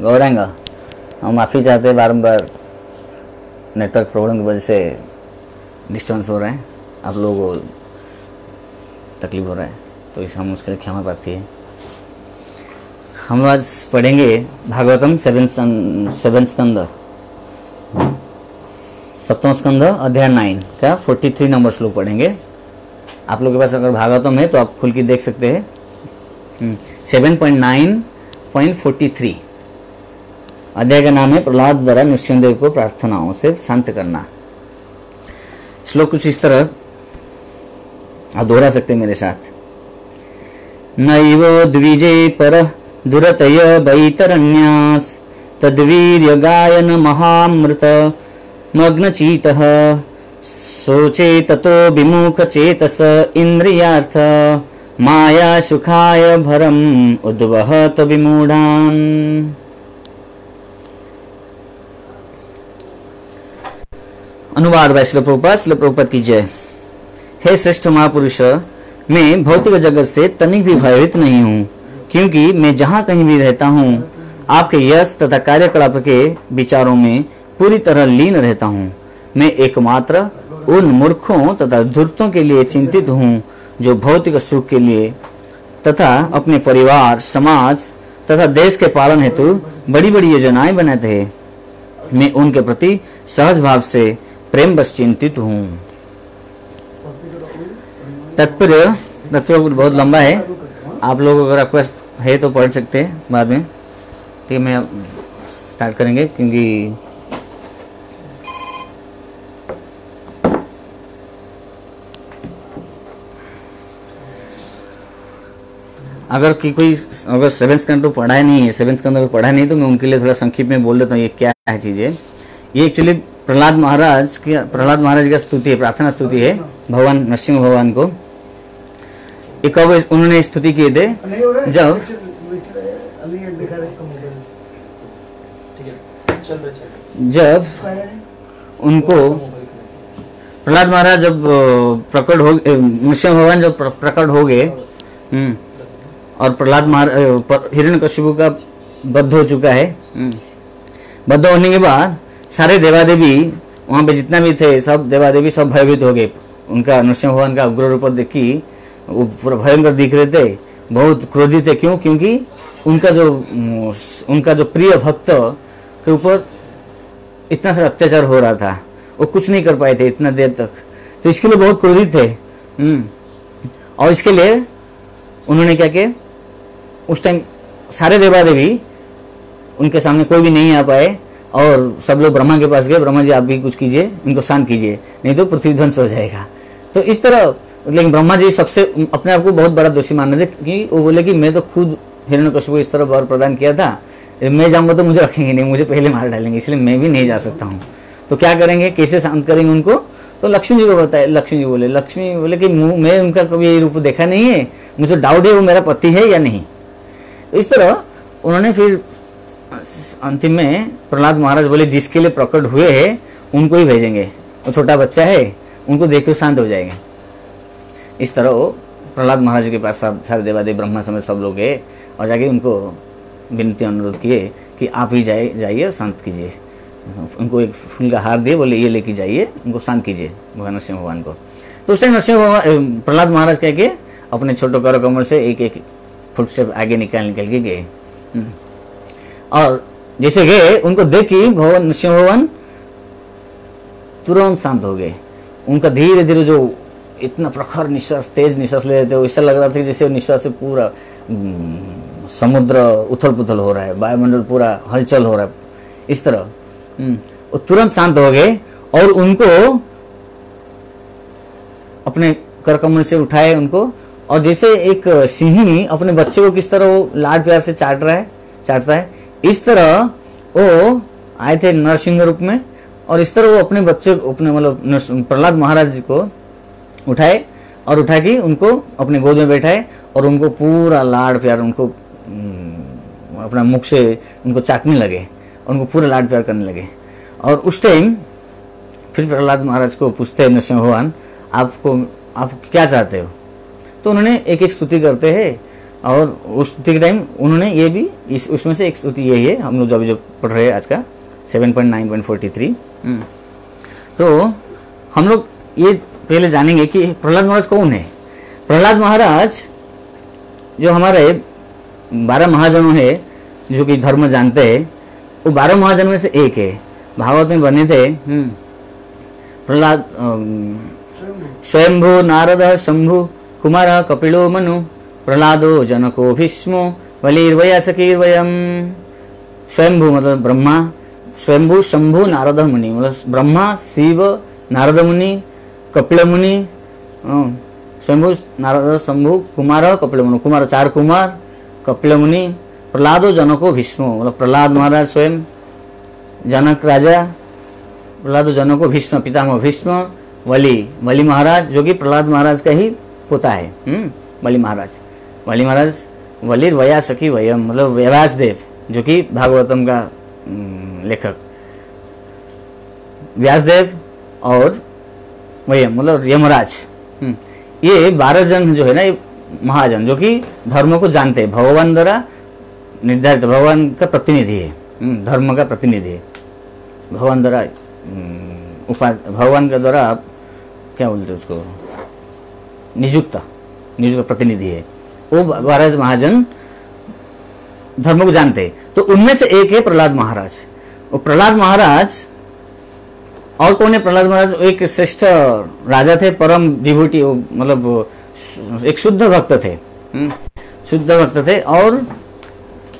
गौरांग, हम माफ़ी चाहते हैं, बारंबार नेटवर्क प्रॉब्लम की वजह से डिस्टर्बेंस हो रहे हैं, आप लोगों को तकलीफ हो रहा है, तो इस हम उसके लिए क्षमा प्रार्थी है। हम लोग आज पढ़ेंगे भागवतम सेवन स्कंद, सप्तम स्कंद अध्याय 9 का 43 नंबर श्लोक पढ़ेंगे। आप लोगों के पास अगर भागवतम है तो आप खुल के देख सकते हैं। 7.9.43 अध्याय का नाम है प्रहलाद द्वारा नृसिंहदेव को प्रार्थनाओं से शांत करना। श्लोक कुछ इस तरह, आप दोहरा सकते हैं मेरे साथ। नैव द्विजे पर दुरतय बैतरन्यास तद्वीर्य गायन महामृत मग्नचीतः सोचे ततो विमुख चेतस इंद्रियार्थ माया सुखाय भरम उद्वहत विमूढ़ान। अनुवाद बाय श्रील प्रभुपाद की जय। हे श्रेष्ठ महापुरुष, मैं भौतिक जगत से तनिक भी भयभीत नहीं हूँ, क्योंकि मैं जहाँ कहीं भी रहता हूँ आपके यश तथा कार्यकलाप के विचारों में पूरी तरह लीन रहता हूँ। मैं एकमात्र उन मूर्खों तथा धूर्तों के लिए चिंतित हूँ जो भौतिक सुख के लिए तथा अपने परिवार, समाज तथा देश के पालन हेतु बड़ी बड़ी योजनाएं बनाते हैं। मैं उनके प्रति सहज भाव से प्रेम बस चिंतित हूँ। तात्पर्य बहुत लंबा है, आप लोग अगर आपके पास है तो पढ़ सकते हैं बाद में। ठीक है, मैं स्टार्ट करेंगे, क्योंकि अगर कोई अगर 7th स्कंद तो पढ़ा नहीं है, 7th स्कंद अगर पढ़ा नहीं तो मैं उनके लिए थोड़ा संक्षिप्त में बोल देता हूँ ये क्या है चीज़ें। ये एक्चुअली प्रहलाद महाराज की स्तुति है, प्रार्थना स्तुति है भगवान नरसिंह भगवान को। एक कब उन्होंने स्तुति किए थे जब उनको प्रहलाद महाराज जब प्रकट हो, नरसिंह भगवान जब प्रकट हो गए और प्रहलाद महाराज हिरण्यकशिपु का बद्ध हो चुका है। बद्ध होने के बाद सारे देवादेवी वहाँ पे जितना भी थे सब देवादेवी सब भयभीत हो गए। उनका नरसिंह भगवान का उग्र रूप देखी वो पूरा भयंकर दिख रहे थे, बहुत क्रोधित थे। क्यों? क्योंकि उनका जो प्रिय भक्त के ऊपर इतना सारा अत्याचार हो रहा था, वो कुछ नहीं कर पाए थे इतना देर तक, तो इसके लिए बहुत क्रोधित थे। और इसके लिए उन्होंने क्या किया, उस टाइम सारे देवादेवी उनके सामने कोई भी नहीं आ पाए और सब लोग ब्रह्मा के पास गए। ब्रह्मा जी आप भी कुछ कीजिए, इनको शांत कीजिए, नहीं तो पृथ्वी ध्वंस हो जाएगा। तो इस तरह, लेकिन ब्रह्मा जी सबसे अपने आप को बहुत बड़ा दोषी मान रहे थे कि वो बोले कि मैं तो खुद हिरण्यकशिपु को इस तरह वर प्रदान किया था, मैं जाऊंगा तो मुझे रखेंगे नहीं, मुझे पहले मार डालेंगे, इसलिए मैं भी नहीं जा सकता हूँ। तो क्या करेंगे, कैसे शांत करेंगे उनको? तो लक्ष्मी जी को बताए। लक्ष्मी बोले कि मैं उनका कभी ये रूप देखा नहीं है, मुझे डाउट है वो मेरा पति है या नहीं। तो इस तरह उन्होंने फिर अंतिम में प्रहलाद महाराज बोले जिसके लिए प्रकट हुए हैं उनको ही भेजेंगे, वो छोटा बच्चा है, उनको देख के शांत हो जाएंगे। इस तरह वो प्रहलाद महाराज के पास सारे देवादेव ब्रह्मा समेत सब लोग गए और जाके उनको विनती अनुरोध किए कि आप ही जाइए शांत कीजिए। उनको एक फूल का हार दिए, बोले ये लेके जाइए, उनको शांत कीजिए भगवान नरसिंह भगवान को। तो उस टाइम नरसिंह भगवान प्रहलाद महाराज कह के अपने छोटे कर कमल से एक एक फुट से आगे निकल के गए। और जैसे गए उनको देख के भगवान नरसिंह भगवान तुरंत शांत हो गए। उनका धीरे धीरे जो इतना प्रखर निश्वास, तेज निश्वास ले रहे थे, ऐसा लग रहा था जैसे निश्वास से पूरा समुद्र उथल पुथल हो रहा है, वायुमंडल पूरा हलचल हो रहा है। इस तरह वो तुरंत शांत हो गए और उनको अपने करकमल से उठाए उनको, और जैसे एक सिंही अपने बच्चे को किस तरह वो लाड प्यार से चाटता है, इस तरह वो आए थे नरसिंह रूप में। और इस तरह वो अपने बच्चे को, अपने मतलब प्रहलाद महाराज जी को उठाए और उठा के उनको अपने गोद में बैठाए और उनको पूरा लाड प्यार, उनको अपना मुख से उनको चाटने लगे, उनको पूरा लाड प्यार करने लगे। और उस टाइम फिर प्रहलाद महाराज को पूछते हैं नरसिंह भगवान, आप क्या चाहते हो? तो उन्होंने एक एक स्तुति करते हैं और उस स्तुति के टाइम उन्होंने ये भी उसमें से एक स्तुति यही है, हम लोग जो अभी जो पढ़ रहे हैं आज का 7.9.43। तो हम लोग ये पहले जानेंगे कि प्रहलाद महाराज कौन है। प्रहलाद महाराज जो हमारे 12 महाजनों है जो कि धर्म जानते हैं, वो 12 महाजनों में से एक है। भागवत में बने थे प्रहलाद, स्वयंभू नारद शंभु कुमार कपिलो मनु प्रहलादो जनको भीष्मो बलिर्वयासकीर्वयम। स्वयंभू मतलब ब्रह्मा, स्वयंभू शंभु नारद मुनि मतलब ब्रह्मा शिव नारद मुनि कपिल मुनि, स्वयंभू नारद शंभु कुमार कपिल मुनि, कुमार 4 कुमार कपिल मुनि, प्रहलादो जनको भीष्मो मतलब प्रहलाद महाराज स्वयं, जनक राजा, प्रहलादो जनको भीष्म पितामह भीष्म, बलि महाराज जो कि प्रहलाद महाराज का ही पोता है। बलि महाराज बलिर्वयासकी वयम मतलब व्यासदेव जो कि भागवतम का लेखक, व्यासदेव और वयम मतलब यमराज। ये 12 जन जो है ना, ये महाजन जो कि धर्म को जानते हैं, भगवान द्वारा निर्धारित, भगवान का प्रतिनिधि है, धर्म का प्रतिनिधि है, भगवान द्वारा भगवान के द्वारा आप क्या बोलते हैं उसको, नियुक्त प्रतिनिधि है। वो 12 महाजन धर्म को जानते हैं। तो उनमें से एक है प्रहलाद महाराज। और प्रहलाद महाराज और कौन है? प्रहलाद महाराज एक श्रेष्ठ राजा थे, परम विभूति मतलब एक शुद्ध भक्त थे, शुद्ध भक्त थे और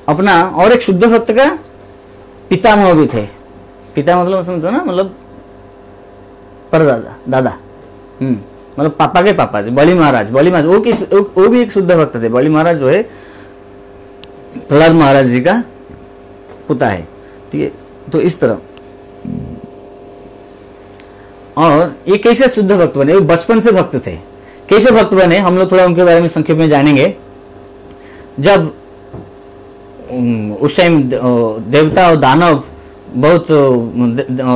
अपना और एक शुद्ध भक्त का पितामह भी थे। पिता मतलब समझो ना, मतलब परदादा दादा, मतलब पापा के पापा थे बलि महाराज। वो भी एक शुद्ध भक्त थे। बलि महाराज जो है प्रहलाद महाराज जी का पुता है, ठीक है। तो इस तरह, और ये कैसे शुद्ध भक्त बने? वो बचपन से भक्त थे। कैसे भक्त बने हम लोग थोड़ा उनके बारे में संक्षेप में जानेंगे। जब उस टाइम देवता और दानव बहुत,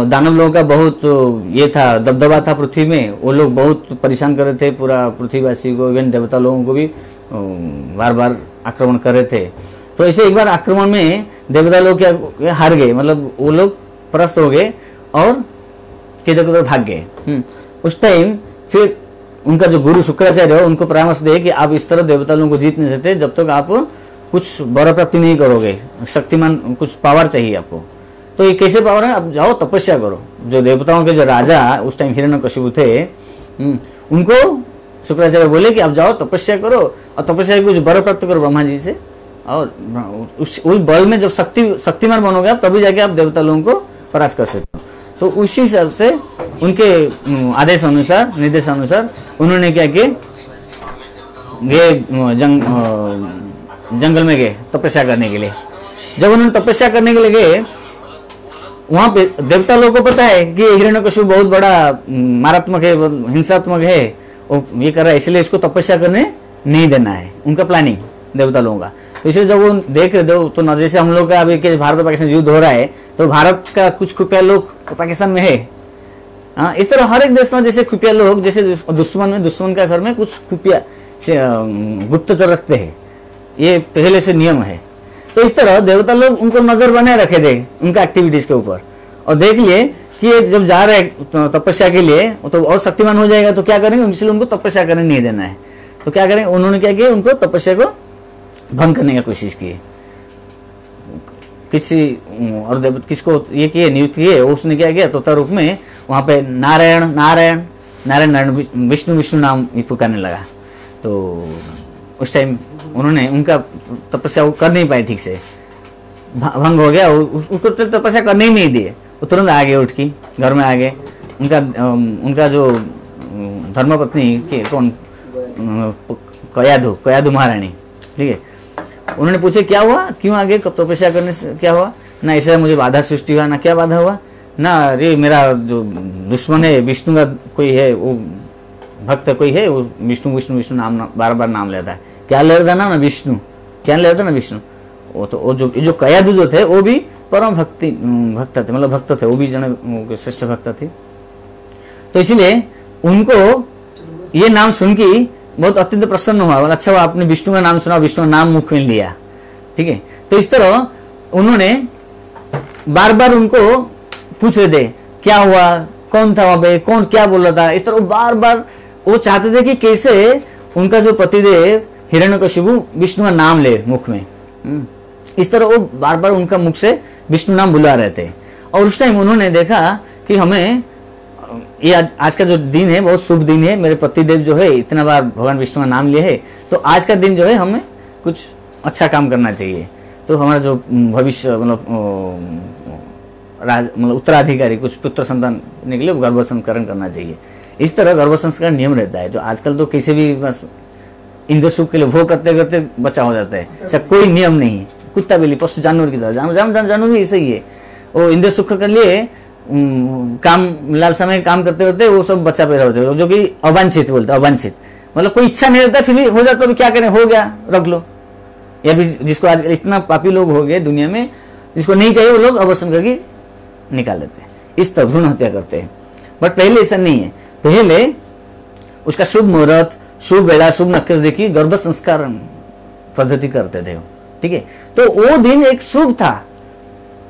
दानव लोगों का बहुत ये था, दबदबा था पृथ्वी में। वो लोग बहुत परेशान कर रहे थे पूरा पृथ्वीवासी को, इवन देवता लोगों को भी बार बार आक्रमण कर रहे थे। तो ऐसे एक बार आक्रमण में देवता लोग क्या हार गए, मतलब वो लोग परास्त हो गए और किधर किधर भाग गए। उस टाइम फिर उनका जो गुरु शुक्राचार्य हो उनको परामर्श दे कि आप इस तरह देवता लोगों को जीत नहीं सकते जब तक आप कुछ वर प्राप्ति नहीं करोगे, शक्तिमान कुछ पावर चाहिए आपको। तो ये कैसे पावर है? आप जाओ तपस्या करो। जो देवताओं के जो राजा उस टाइम हिरण्यकशिपु थे, उनको शुक्राचार्य बोले कि आप जाओ तपस्या करो और तपस्या कुछ वर प्राप्त करो ब्रह्मा जी से, और उस बल में जब शक्तिमान बनोगे आप तभी जाके आप देवता लोगों को परास्त कर सकते हो। तो उसी हिसाब से उनके आदेश अनुसार, निर्देश अनुसार उन्होंने क्या किया, गए जंगल में गए तपस्या करने के लिए। जब उन्होंने तपस्या करने के लिए गए, वहां पे देवता लोगों को पता है कि हिरण्यकशिपु बहुत बड़ा मारात्मक है, हिंसात्मक है, वो ये कर रहा है, इसलिए इसको तपस्या करने नहीं देना है। उनका प्लानिंग देवता लोगों का। तो इसलिए जब वो देख रहे थे, तो न जैसे हम लोग का अभी भारत और पाकिस्तान युद्ध हो रहा है, तो भारत का कुछ खुफिया लोग पाकिस्तान में है। हाँ, इस तरह हर एक देश में जैसे खुफिया लोग, जैसे दुश्मन का घर में कुछ खुफिया गुप्तचर रखते हैं, ये पहले से नियम है। तो इस तरह देवता लोग उनको नजर बनाए रखे थे उनका एक्टिविटीज के ऊपर, और देख लिए कि ये जब जा रहे तपस्या के लिए तो और शक्तिमान हो जाएगा, तो क्या करेंगे, इसलिए उनको तपस्या करने नहीं देना है। तो क्या करेंगे, उन्होंने क्या किया, उनको तपस्या को भंग करने की कोशिश की। किसी और किसको ये किए, नियुक्त किए, उसने क्या किया, तोता रूप में वहां पे नारायण नारायण नारायण नारायण विष्णु विष्णु नाम पुकारने लगा। तो उस टाइम उन्होंने उनका तपस्या वो कर नहीं पाए, ठीक से भंग हो गया, उसको तपस्या करने ही नहीं दिए। वो तुरंत आ गए, उठ की घर में आ गए। उनका जो धर्मपत्नी के कौन, कयाधु महारानी, ठीक है, उन्होंने पूछे क्या हुआ, क्यों आ गए, कब तपस्या करने से क्या हुआ? ना ऐसा मुझे बाधा सृष्टि हुआ, ना क्या बाधा हुआ, ना अरे मेरा जो दुश्मन है विष्णु का कोई है, वो भक्त कोई है, वो विष्णु विष्णु विष्णु नाम बार बार नाम लेता है। क्या ले रहा था ना विष्णु, क्या ले रहा था ना विष्णु। वो तो वो जो कयाधु जो थे वो भी परम भक्त थे, मतलब भक्त थे, वो भी जन श्रेष्ठ भक्त थे। तो इसीलिए उनको ये नाम सुन के बहुत अत्यंत प्रसन्न हुआ, बोला अच्छा हुआ आपने विष्णु का नाम सुना, विष्णु का नाम मुख में लिया, ठीक है। तो इस तरह उन्होंने बार बार उनको पूछ रहे थे क्या हुआ, कौन था वहां पे, कौन क्या बोल रहा था, इस तरह बार बार वो चाहते थे कि कैसे उनका जो पतिदेव हिरण्यकशिपु विष्णु का नाम ले मुख में। इस तरह वो बार बार उनका मुख से विष्णु नाम बुला रहे थे। और उस टाइम उन्होंने देखा कि हमें ये आज का जो दिन है बहुत शुभ दिन है, मेरे पतिदेव जो है इतना बार भगवान विष्णु का नाम लिए है, तो आज का दिन जो है हमें कुछ अच्छा काम करना चाहिए। तो हमारा जो भविष्य मतलब उत्तराधिकारी कुछ पुत्र संतान निकले गर्भ संस्करण करना चाहिए। इस तरह गर्भ संस्करण नियम रहता है, जो आजकल तो किसी भी बस इंद्र सुख के लिए भोग करते करते बच्चा हो जाता है, अच्छा कोई नियम नहीं है। कुत्ता बिल्ली पशु जानवर की तरह जानवर भी ऐसे ही है, वो इंद्र सुख के लिए काम लालसा में काम करते रहते वो सब बच्चा पैदा होते हैं, जो कि अवांछित बोलते हैं। अवांछित मतलब कोई इच्छा नहीं रहता, फिर भी हो जाता, तो क्या करें, हो गया रख लो। या भी जिसको आज इतना पापी लोग हो गए दुनिया में, जिसको नहीं चाहिए वो लोग अबॉर्शन करके निकाल देते हैं, इस तरह भ्रूण हत्या करते हैं। बट पहले ऐसा नहीं है, पहले उसका शुभ मुहूर्त, शुभ वेला, शुभ नक्षत्र देखिए गर्भ संस्कार पद्धति करते थे, ठीक है। तो वो दिन एक शुभ था।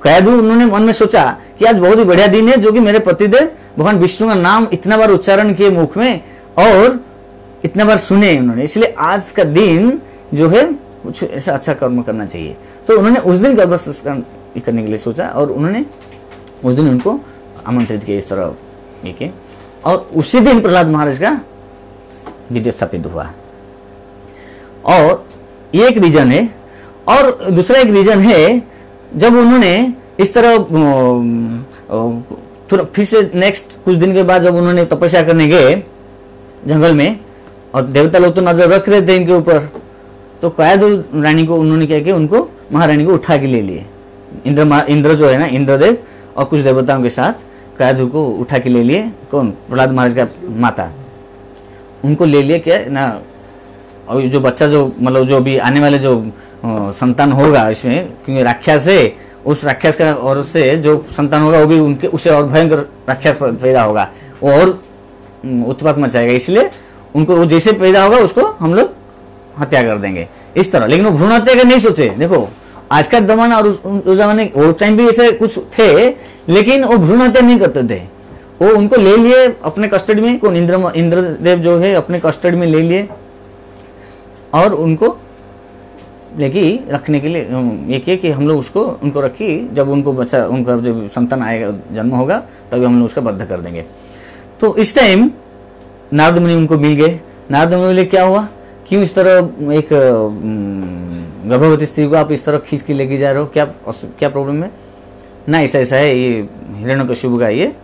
कैदू उन्होंने मन में सोचा कि आज बहुत ही बढ़िया दिन है, जो कि मेरे पतिदेव भगवान विष्णु का नाम इतना बार उच्चारण किए मुख में और इतना बार सुने उन्होंने, इसलिए आज का दिन जो है कुछ ऐसा अच्छा कर्म करना चाहिए। तो उन्होंने उस दिन गर्भ संस्कार करने के लिए सोचा और उन्होंने उस दिन उनको आमंत्रित किया इस तरह के, और उसी दिन प्रहलाद महाराज का विद्या स्थापित हुआ। और ये एक रीजन है। और दूसरा एक रीजन है, जब उन्होंने इस तरह फिर से नेक्स्ट कुछ दिन के बाद जब उन्होंने तपस्या करने गए जंगल में, और देवता लोग तो नजर रख रहे थे इनके ऊपर, तो कैदू रानी को उन्होंने क्या किया, उनको महारानी को उठा के ले लिए। इंद्र जो है ना, इंद्रदेव और कुछ देवताओं के साथ कैदू को उठा के ले लिए। कौन? प्रहलाद महाराज का माता, उनको ले लिए क्या ना। और जो बच्चा जो मतलब जो भी आने वाले जो संतान होगा इसमें, क्योंकि राक्षस है, उस राक्षस का और से जो संतान होगा वो भी उनके उससे और भयंकर राक्षस पैदा होगा, वो और उत्पात मचाएगा, इसलिए उनको वो जैसे पैदा होगा उसको हम लोग हत्या कर देंगे इस तरह। लेकिन वो भ्रूण हत्या का नहीं सोचे। देखो आज का जमाना और उस जमाने वो टाइम भी ऐसे कुछ थे, लेकिन वो भ्रूण हत्या नहीं करते थे। वो उनको ले लिए अपने कस्टडी में, कौन? इंद्रदेव जो है अपने कस्टडी में ले लिए और उनको लेके रखने के लिए ये किया कि हम लोग उसको उनको रखी, जब उनको बच्चा उनका जब संतान आएगा जन्म होगा तभी हम लोग उसका बद्ध कर देंगे। तो इस टाइम नारद मुनि उनको मिल गए। नारद मुनि बोले क्या हुआ, क्यों इस तरह एक गर्भवती स्त्री को आप इस तरह खींच के लेके जा रहे हो, क्या प्रॉब्लम है? ना ऐसा ऐसा है, ये हिरण्यकशिपु का ये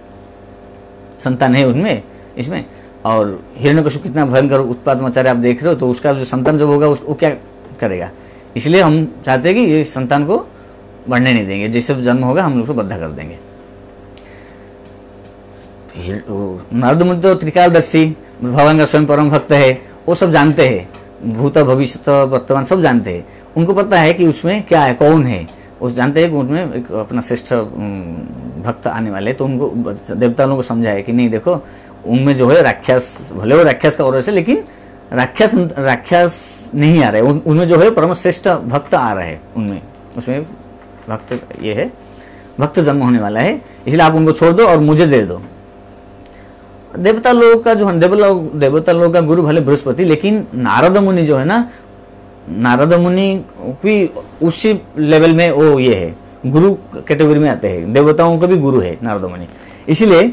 संतान है उनमें इसमें, और हिरण्यकशिपु कितना भयंकर उत्पात मचा रहे आप देख रहे हो, तो उसका जो संतान जब होगा वो क्या करेगा, इसलिए हम चाहते हैं कि ये संतान को बढ़ने नहीं देंगे, जैसे जन्म होगा हम लोग उसको बद्ध कर देंगे। नारद मुनि तो त्रिकालदर्शी भगवान का स्वयं परम भक्त है, वो सब जानते हैं, भूत भविष्य वर्तमान सब जानते हैं। उनको पता है कि उसमें क्या है, कौन है, उस जानते हैं कि उनमें एक अपना श्रेष्ठ भक्त आने वाले। तो उनको देवता लोगों को समझाया कि नहीं देखो, उनमें जो है राक्षस, भले वो राक्षस का और से, लेकिन राक्षस नहीं आ रहे, उनमें जो है परम श्रेष्ठ भक्त आ रहे हैं, उनमें उसमें भक्त ये है, भक्त जन्म होने वाला है, इसलिए आप उनको छोड़ दो और मुझे दे दो। देवता लोग का जो देवता लोग का गुरु भले बृहस्पति, लेकिन नारद मुनि जो है ना, नारद मुनि भी उसी लेवल में वो ये है, गुरु कैटेगरी में आते हैं, देवताओं का भी गुरु है नारद मुनि, इसलिए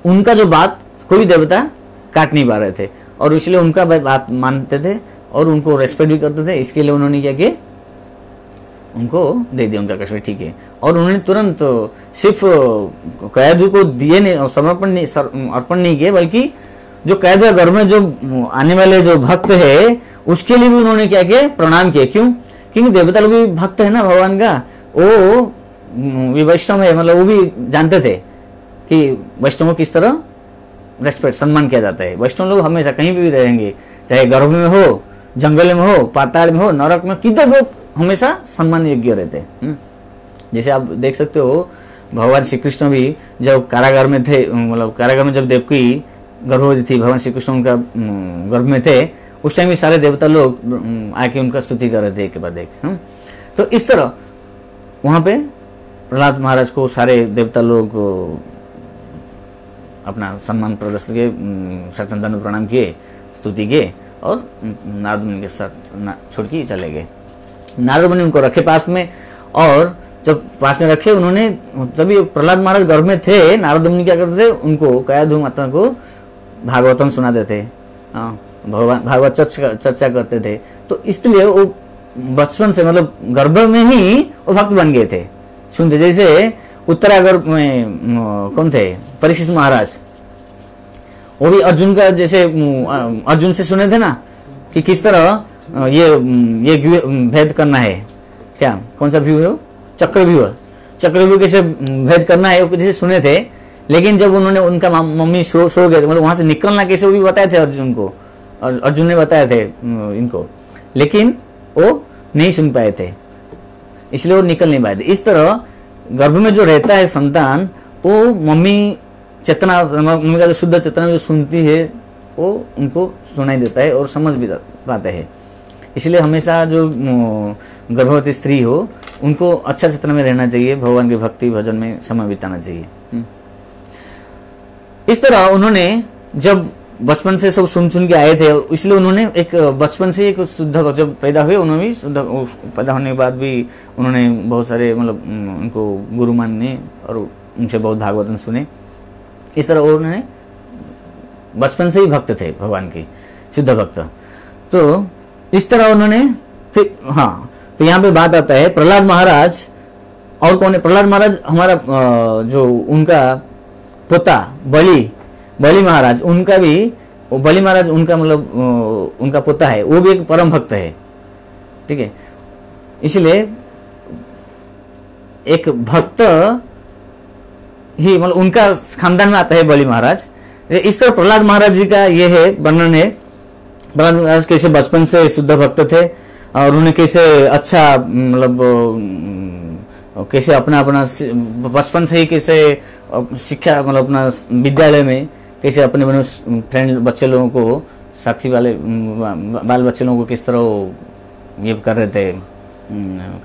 उनका जो बात कोई देवता काट नहीं पा रहे थे, और इसलिए उनका बात मानते थे और उनको रेस्पेक्ट भी करते थे। इसके लिए उन्होंने क्या किया, उनको दे दिया उनका कश्मीर, ठीक है। और उन्होंने तुरंत सिर्फ कैदू को दिए नहीं, समर्पण नहीं, अर्पण नहीं किए, बल्कि जो कैद घर में जो आने वाले जो भक्त है उसके लिए भी उन्होंने क्या किया, प्रणाम किए। क्यों? क्योंकि देवता लोग भी भक्त है ना भगवान का, वो वैष्णव है, मतलब वो भी जानते थे कि वैष्णव को किस तरह रेस्पेक्ट सम्मान किया जाता है। वैष्णव लोग हमेशा कहीं भी रहेंगे, चाहे गर्भ में हो, जंगल में हो, पाताल में हो, नरक में, किधर वो हमेशा सम्मान योग्य रहते हैं। जैसे आप देख सकते हो भगवान श्री कृष्ण भी जब कारागार में थे, मतलब कारागार में जब देवकी गर्भवती थी, भगवान श्री कृष्ण उनका गर्भ में थे, उस टाइम भी सारे देवता लोग आके उनका स्तुति कर रहे थे एक के बाद एक। तो इस तरह वहाँ पे प्रहलाद महाराज को सारे देवता लोग अपना सम्मान प्रदर्शित किए, साष्टांग प्रणाम किए, स्तुति किए और नारद मुनि के साथ छोड़ के चले गए। नारद मुनि उनको रखे पास में, और जब पास में रखे उन्होंने, तभी प्रहलाद महाराज गर्भ में थे, नारद मुनि क्या करते थे, उनको कयाधु माता को भागवतम सुनाते थे, भगवान भागवत चर्चा करते थे। तो इसलिए वो बचपन से मतलब गर्भ में ही वो भक्त बन गए थे, सुनते। जैसे उत्तरागर्भ में कौन थे, परीक्षित महाराज, वो भी अर्जुन का, जैसे अर्जुन से सुने थे ना कि किस तरह ये भेद करना है, क्या कौन सा व्यू है, चक्रव्यूह कैसे भेद करना है, वो जैसे सुने थे। लेकिन जब उन्होंने, उनका मम्मी सो गए थे, मतलब वहां से निकलना कैसे, वो भी बताए थे अर्जुन को, अर्जुन ने बताया थे इनको, लेकिन वो नहीं सुन पाए थे, इसलिए वो निकल नहीं पाए थे। इस तरह गर्भ में जो रहता है संतान, वो मम्मी चेतना, मम्मी का जो शुद्ध चेतना जो सुनती है वो उनको सुनाई देता है और समझ भी पाते हैं। इसलिए हमेशा जो गर्भवती स्त्री हो उनको अच्छा चेतना में रहना चाहिए, भगवान की भक्ति भजन में समय बिताना चाहिए। इस तरह उन्होंने जब बचपन से सब सुन के आए थे, इसलिए उन्होंने एक बचपन से एक शुद्ध, जब पैदा हुए उन्होंने भी शुद्ध, पैदा होने के बाद भी उन्होंने बहुत सारे मतलब उनको गुरु मानने और उनसे बहुत भागवतन सुने। इस तरह उन्होंने बचपन से ही भक्त थे भगवान के, शुद्ध भक्त। तो इस तरह उन्होंने, हाँ, तो यहाँ पे बात आता है प्रहलाद महाराज, और कौन है प्रहलाद महाराज, हमारा जो उनका पोता बलि महाराज, उनका भी, बलि महाराज उनका मतलब उनका पोता है, वो भी एक परम भक्त है, ठीक है। इसलिए एक भक्त ही मतलब उनका खानदान में आता है बलि महाराज। इस तरह प्रहलाद महाराज जी का ये है वर्णन है, प्रहलाद महाराज कैसे बचपन से शुद्ध भक्त थे और उन्होंने कैसे अच्छा मतलब कैसे अपना बचपन से ही कैसे शिक्षा मतलब अपना विद्यालय में कैसे अपने फ्रेंड बच्चे लोगों को, साथी वाले बाल बच्चे लोगों को किस तरह ये कर रहे थे,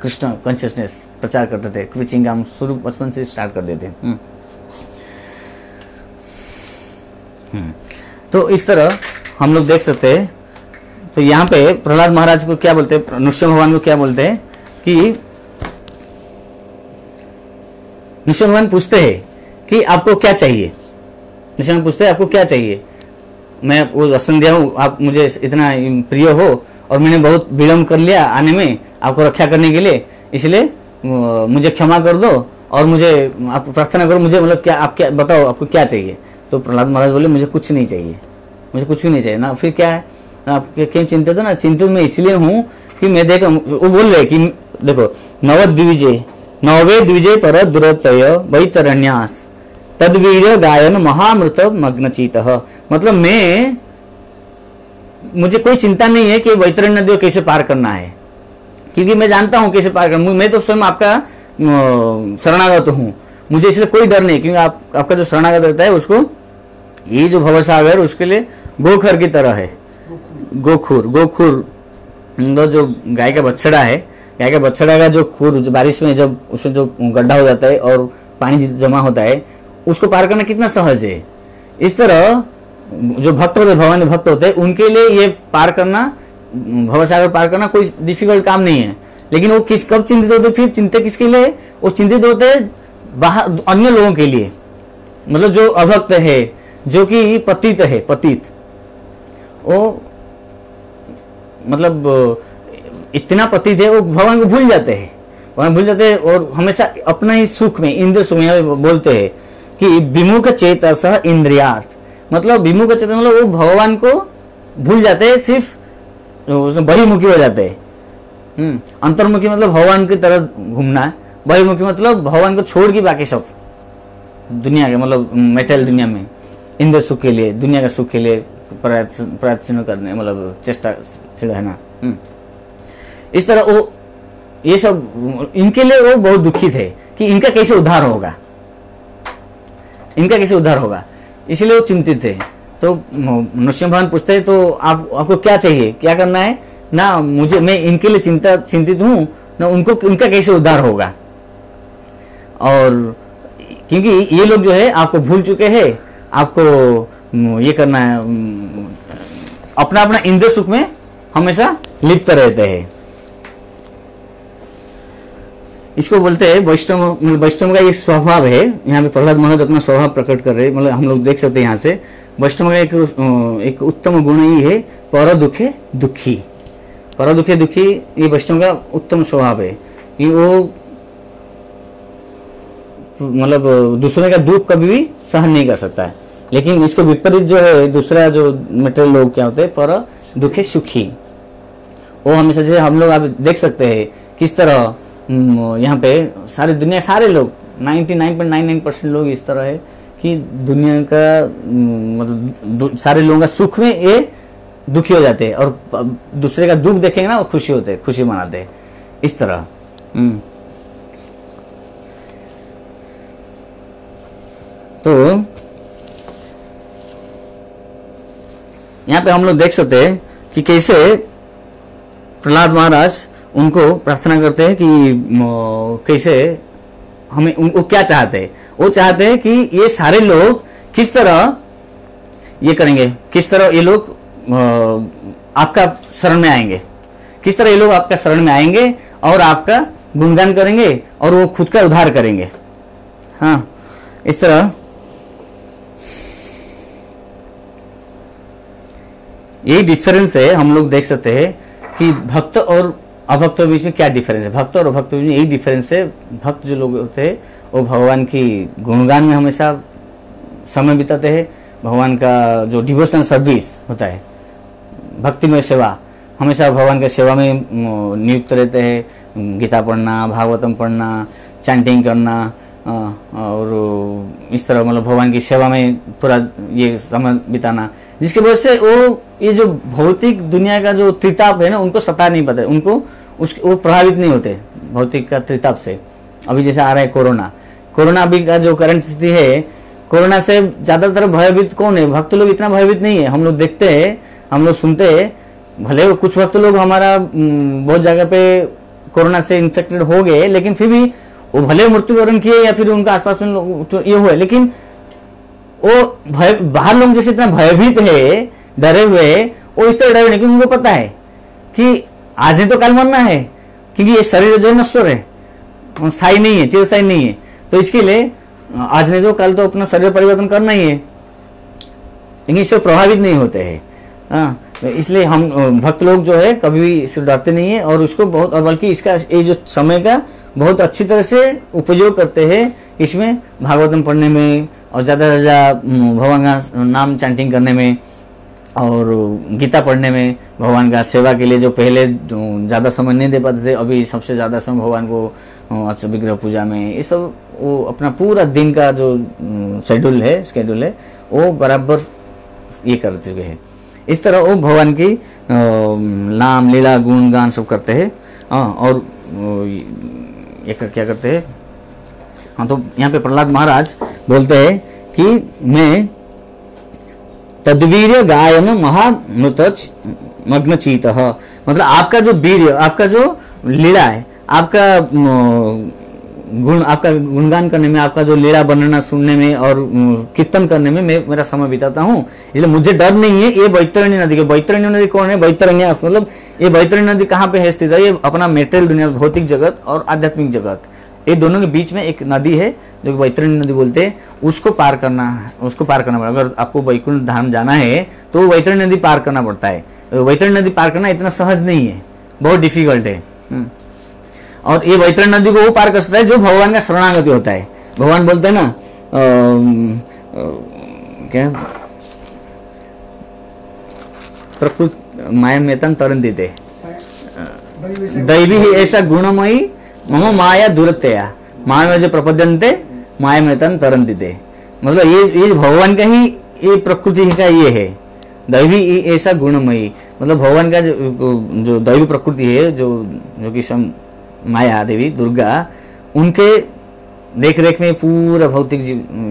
कृष्ण कॉन्शियसनेस प्रचार करते थे, प्रीचिंग काम शुरू बचपन से स्टार्ट कर देते। तो इस तरह हम लोग देख सकते हैं। तो यहाँ पे प्रहलाद महाराज को क्या बोलते हैं, नृसिंह भगवान को क्या बोलते हैं कि नृसिंह भगवान पूछते हैं कि आपको क्या चाहिए, नृसिंह पूछते हैं आपको क्या चाहिए, मैं वो वसन दिया हूँ, आप मुझे इतना प्रिय हो और मैंने बहुत विलम्ब कर लिया आने में आपको रक्षा करने के लिए, इसलिए मुझे क्षमा कर दो और मुझे आप प्रार्थना करो, मुझे मतलब क्या आप क्या बताओ आपको क्या चाहिए। तो प्रहलाद महाराज बोले मुझे कुछ नहीं चाहिए, मुझे कुछ भी नहीं चाहिए ना। फिर क्या है, आप क्यों चिंतित हो ना, चिंतित मैं इसलिए हूँ कि मैं देखो वो बोल रहे कि देखो नवे द्विजय पर दुरतय वैतरण्यास तद्वीर गायन महामृत मग्नचित, मतलब मुझे कोई चिंता नहीं है कि वैतरण्य नदी कैसे पार करना है, क्योंकि मैं जानता हूं कैसे पार करना, मैं तो स्वयं आपका शरणागत हूं, मुझे इसलिए कोई डर नहीं, क्योंकि आपका जो शरणागत रहता है उसको ये जो भवसागर उसके लिए गोखर की तरह है, गोखुर जो गाय का बछड़ा है, गाय का बछड़ा का जो खुर, जो बारिश में जब उसमें जो गड्ढा हो जाता है और पानी जमा होता है उसको पार करना कितना सहज है। इस तरह जो भक्त होते, भगवान भक्त होते हैं, उनके लिए ये पार करना, भवसागर पार करना कोई डिफिकल्ट काम नहीं है। लेकिन वो कब चिंतित होते, फिर चिंता किसके लिए, वो चिंतित होते बाहर अन्य लोगों के लिए, मतलब जो अभक्त है, जो कि पतित है, पतित, वो मतलब इतना पतित है वो भगवान को भूल जाते हैं, भगवान भूल जाते हैं और हमेशा अपना ही सुख में, इंद्र सुख में बोलते हैं कि विमुख चेतस इंद्रियार्थ, मतलब विमुख चेतस मतलब वो भगवान को भूल जाते हैं, सिर्फ बहिमुखी हो जाते हैं। अंतर्मुखी मतलब भगवान की तरह घूमना, बहिमुखी मतलब भगवान को छोड़ के बाकी सब दुनिया के मतलब मेटल दुनिया में इंद्र सुख के लिए, दुनिया का सुख के लिए प्रयत्न करने, मतलब चेष्टा है ना। इस तरह वो ये सब इनके लिए वो बहुत दुखी थे कि इनका कैसे उद्धार होगा, इनका कैसे उद्धार होगा, इसलिए वो चिंतित थे। तो नृसिंह भगवान पूछते हैं तो आपको क्या चाहिए, क्या करना है ना, मैं इनके लिए चिंतित हूँ ना, उनका कैसे उद्धार होगा। और क्योंकि ये लोग जो है आपको भूल चुके हैं, आपको ये करना है, अपना अपना इंद्र सुख में हमेशा लिप्त रहते हैं। इसको बोलते हैं वैष्णव। वैष्णव का एक स्वभाव है, यहाँ पे प्रहलाद महाराज अपना स्वभाव प्रकट कर रहे हैं, मतलब हम लोग देख सकते हैं यहाँ से वैष्णव का एक उत्तम गुण ही है पर दुखे दुखी। पर दुखे दुखी ये वैष्णव का उत्तम स्वभाव है कि वो मतलब दूसरे का दुख कभी भी सहन नहीं कर सकता है। लेकिन इसके विपरीत जो है दूसरा जो मेटेरियल लोग क्या होते हैं, पर दुखे सुखी, वो हमेशा जैसे हम लोग आप देख सकते हैं किस तरह यहाँ पे सारी दुनिया सारे लोग 99.99% लोग इस तरह है कि दुनिया का मतलब सारे लोगों का सुख में ये दुखी हो जाते हैं और दूसरे का दुख देखेंगे ना वो खुशी होते हैं, खुशी मनाते हैं इस तरह। तो यहाँ पे हम लोग देख सकते हैं कि कैसे प्रहलाद महाराज उनको प्रार्थना करते हैं कि कैसे हमें उनको क्या चाहते हैं। वो चाहते हैं कि ये सारे लोग किस तरह ये करेंगे, किस तरह ये लोग आपका शरण में आएंगे, किस तरह ये लोग आपका शरण में आएंगे और आपका गुणगान करेंगे और वो खुद का उद्धार करेंगे। हाँ, इस तरह यही डिफरेंस है। हम लोग देख सकते हैं कि भक्त और अभक्त के बीच में क्या डिफरेंस है। भक्त और अभक्त के बीच में यही डिफरेंस है। भक्त जो लोग होते हैं वो भगवान की गुणगान में हमेशा समय बिताते हैं, भगवान का जो डिवोशनल सर्विस होता है, भक्तिमय सेवा, हमेशा भगवान की सेवा में नियुक्त रहते हैं। गीता पढ़ना, भागवतम पढ़ना, चैंटिंग करना और इस तरह मतलब भगवान की सेवा में पूरा ये समय बिताना, जिसकी वजह से वो ये जो भौतिक दुनिया का जो त्रिताप है ना उनको सता नहीं पाते, उनको वो प्रभावित नहीं होते भौतिक का त्रिताप से। अभी जैसे आ रहा है कोरोना अभी का जो करंट स्थिति है, कोरोना से ज्यादातर भयभीत कौन है? भक्त लोग इतना भयभीत नहीं है। हम लोग देखते हैं, हम लोग सुनते हैं, भले कुछ भक्त लोग हमारा बहुत जगह पे कोरोना से इन्फेक्टेड हो गए, लेकिन फिर भी वो भले मृत्युवरण किए या फिर उनका आसपास में लोग ये हुए, लेकिन वो बाहर लोग जैसे इतना भयभीत है, डरे हुए, वो इस तरह डरे नहीं, क्योंकि उनको पता है कि आज नहीं तो कल मरना है, क्योंकि ये शरीर जो है नश्वर है, स्थायी नहीं है, चिरस्थायी नहीं है। तो इसके लिए आज नहीं तो कल तो अपना शरीर परिवर्तन करना ही है, लेकिन इससे प्रभावित नहीं होते हैं। हाँ, इसलिए हम भक्त लोग जो है कभी भी इससे डरते नहीं है और उसको बहुत, और बल्कि इसका ये जो समय का बहुत अच्छी तरह से उपयोग करते हैं इसमें, भागवतम पढ़ने में और ज़्यादा से ज़्यादा भगवान का नाम चैंटिंग करने में और गीता पढ़ने में, भगवान का सेवा के लिए जो पहले ज़्यादा समय नहीं दे पाते थे, अभी सबसे ज़्यादा समय भगवान को अच्छा विग्रह पूजा में, ये सब वो अपना पूरा दिन का जो शेड्यूल है वो बराबर ये कर चुके हैं। इस तरह वो भगवान की नाम लीला गुण गान सब करते हैं। और ये क्या करते हैं? हाँ, तो यहाँ पे प्रहलाद महाराज बोलते हैं कि मैं तद्वीर्य गायन महामृत मग्न चीत, मतलब आपका जो वीर्य, आपका जो लीला है, आपका आपका गुणगान करने में, आपका जो लीला वर्णना सुनने में और कीर्तन करने में मैं मेरा समय बिताता हूँ, इसलिए मुझे डर नहीं है। ये बैतरणी नदी के, बैतरणी नदी कौन है? बैतरण्यास, मतलब ये बैतरणी नदी कहाँ पे है स्थित है? ये अपना मेटेरियल दुनिया, भौतिक जगत और आध्यात्मिक जगत, ये दोनों के बीच में एक नदी है जो बैतरणी नदी बोलते हैं। उसको पार करना पड़ेगा। अगर आपको वैकुंठ धाम जाना है तो बैतरणी नदी पार करना पड़ता है। बैतरणी नदी पार करना इतना सहज नहीं है, बहुत डिफिकल्ट है। और ये बैतरणी नदी को वो पार कर सकता है जो भगवान का शरणागति होता है। भगवान बोलते हैं ना क्या, प्रकृति माया मेतन तरंती थे, दैवी ही ऐसा गुणमयी मम माया दूरतया माया में जो प्रपद्यन्ते माया मेतन तरंती थे। मतलब ये भगवान का ही ये प्रकृति का ये है, दैवी ऐसा गुणमयी, मतलब भगवान का जो दैवी प्रकृति है, जो कि माया देवी दुर्गा, उनके देख रेख में पूरा भौतिक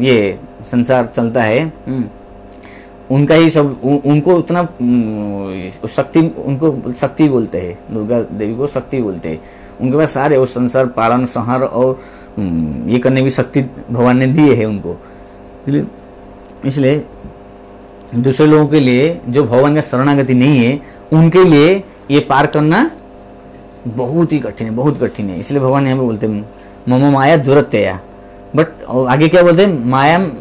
ये संसार चलता है। उनका ही सब उनको उतना शक्ति, उनको शक्ति बोलते हैं, दुर्गा देवी को शक्ति बोलते हैं। उनके पास सारे वो संसार पालन संहार और ये करने की शक्ति भगवान ने दिए है उनको। इसलिए दूसरे लोगों के लिए जो भगवान का शरणागति नहीं है उनके लिए ये पार करना बहुत ही कठिन है, बहुत कठिन है। इसलिए भगवान यहाँ पे बोलते हैं मम माया दुरत्यया, बट आगे क्या बोलते हैं मायाम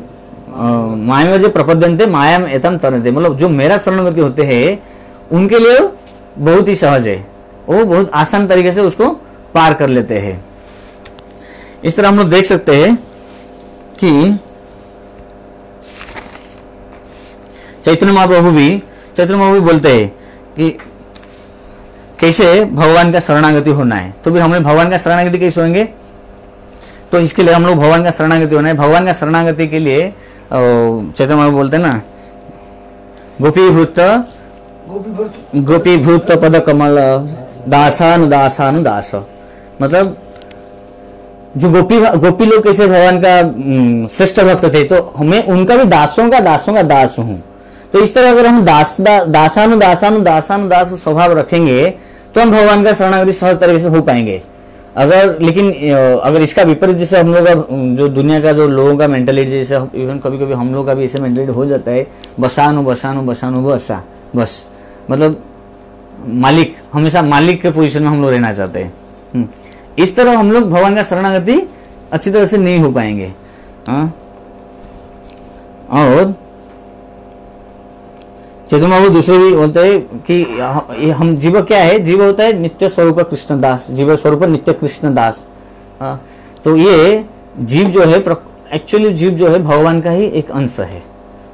माया में जो प्रपद्यन्ते मायाम एतम तरन्ते, मतलब जो मेरा शरणागति होते हैं उनके लिए बहुत ही सहज है, वो बहुत आसान तरीके से उसको पार कर लेते हैं। इस तरह हम लोग देख सकते हैं कि चैतन्य महाप्रभु बोलते हैं कि कैसे भगवान का शरणागति होना है। तो भी हमें भगवान का शरणागति कैसे होंगे, तो इसके लिए हम लोग भगवान का शरणागति होना है। भगवान का शरणागति के लिए चैतन्य महाप्रभु बोलते हैं ना, गोपीभूत पद कमल दासानुदासानुदास, मतलब जो गोपी लोग कैसे भगवान का श्रेष्ठ भक्त थे, तो हमें उनका भी दासों का दास हूँ। तो इस तरह अगर हम दासानुदास स्वभाव रखेंगे तो हम भगवान का शरणागति सहज तरीके से हो पाएंगे। अगर इसका विपरीत, जैसे हम लोग का जो दुनिया का जो लोगों का मेंटेलिटी, जैसे इवन कभी कभी हम लोग का भी ऐसे मेंटेलिटी हो जाता है, बसानु बस, मतलब मालिक, हमेशा मालिक के पोजीशन में हम लोग रहना चाहते हैं। इस तरह हम लोग भगवान का शरणागति अच्छी तरह से नहीं हो पाएंगे। और चैतन्य महाप्रभु दूसरे भी बोलते हैं कि हम जीव क्या है, जीव होता है नित्य स्वरूप कृष्णदास, जीव स्वरूप नित्य कृष्णदास। तो ये जीव जो है, एक्चुअली जीव जो है भगवान का ही एक अंश है।